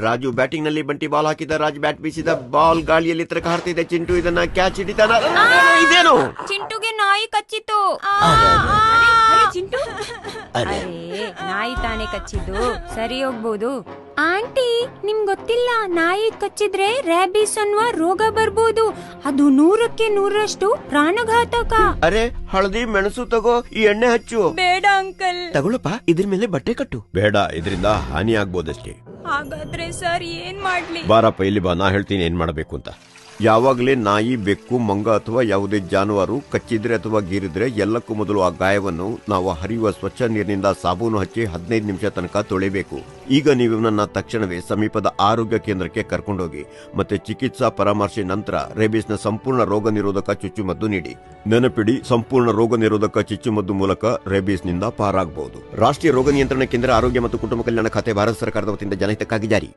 Raju batting ನಲ್ಲಿ ಬಂಟಿ ball ಹಾಕಿದ, Raj bat ಬೀಸಿದ, ಬಾಲ್ ಗಾಳಿಯಲ್ಲಿ ತರಕ ಹಾರ್ತಿದೆ. ಚಿಂಟು ಇದನ್ನ ಕ್ಯಾಚ್ ಹಿಡಿತಾನ. ಇದೇನು? ಚಿಂಟುಗೆ ನಾಯಿ ಕಚ್ಚಿತು. ಚಿಂಟು ಅರೆ ನಾಯಿ ತಾನೇ ಕಚ್ಚಿದ್ದು, ಸರಿ ಹೋಗ್ಬೋದು. ಆಂಟಿ ನಿಮ್ ಗೊತ್ತಿಲ್ಲ, ನಾಯಿ ಕಚ್ಚಿದ್ರೆ ರ್ಯಾಬಿಸ್ ಅನ್ನುವ ರೋಗ ಬರ್ಬೋದು. ಅದು 100ಕ್ಕೆ 100ರಷ್ಟು ಪ್ರಾಣಘಾತಕ. ಅರೆ ಹಳದಿ ಮೆಣಸು ತಗೋ, ಈ ಎಣ್ಣೆ ಹಚ್ಚು. ಬೇಡ ಅಂಕಲ್. ತಗೊಳಪ್ಪ, ಇದ್ರ ಮೇಲೆ ಬಟ್ಟೆ ಕಟ್ಟು. ಬೇಡ, ಇದರಿಂದ ಹಾನಿ ಆಗ್ಬೋದಷ್ಟೇ. ಹಾಗಾದ್ರೆ ಸರ್ ಏನ್ ಮಾಡ್ಲಿ? ಬಾರಪ್ಪ ಇಲ್ಲಿ ಬಾ, ನಾ ಹೇಳ್ತೀನಿ ಏನ್ ಮಾಡಬೇಕು ಅಂತ. ಯಾವಾಗಲೇ ನಾಯಿ, ಬೆಕ್ಕು, ಮಂಗ ಅಥವಾ ಯಾವುದೇ ಜಾನುವಾರು ಕಚ್ಚಿದ್ರೆ ಅಥವಾ ಗೀರಿದ್ರೆ ಎಲ್ಲಕ್ಕೂ ಮೊದಲು ಆ ಗಾಯವನ್ನು ನಾವು ಹರಿಯುವ ಸ್ವಚ್ಛ ನೀರಿನಿಂದ ಸಾಬೂನು ಹಚ್ಚಿ 15 ನಿಮಿಷ ತನಕ ತೊಳೆಯಬೇಕು. ಈಗ ನೀವು ನನ್ನ ತಕ್ಷಣವೇ ಸಮೀಪದ ಆರೋಗ್ಯ ಕೇಂದ್ರಕ್ಕೆ ಕರ್ಕೊಂಡೋಗಿ ಮತ್ತೆ ಚಿಕಿತ್ಸಾ ಪರಾಮರ್ಶೆ ನಂತರ ರೇಬಿಸ್ನ ಸಂಪೂರ್ಣ ರೋಗ ನಿರೋಧಕ ಚುಚ್ಚುಮದ್ದು ನೀಡಿ. ನೆನಪಿಡಿ, ಸಂಪೂರ್ಣ ರೋಗ ನಿರೋಧಕ ಚುಚ್ಚುಮದ್ದು ಮೂಲಕ ರೇಬಿಸ್ನಿಂದ ಪಾರಾಗಬಹುದು. ರಾಷ್ಟ್ರೀಯ ರೋಗ ನಿಯಂತ್ರಣ ಕೇಂದ್ರ, ಆರೋಗ್ಯ ಮತ್ತು ಕುಟುಂಬ ಕಲ್ಯಾಣ ಖಾತೆ, ಭಾರತ ಸರ್ಕಾರದ ವತಿಯಿಂದ ಜನಹಿತಕ್ಕಾಗಿ ಜಾರಿ.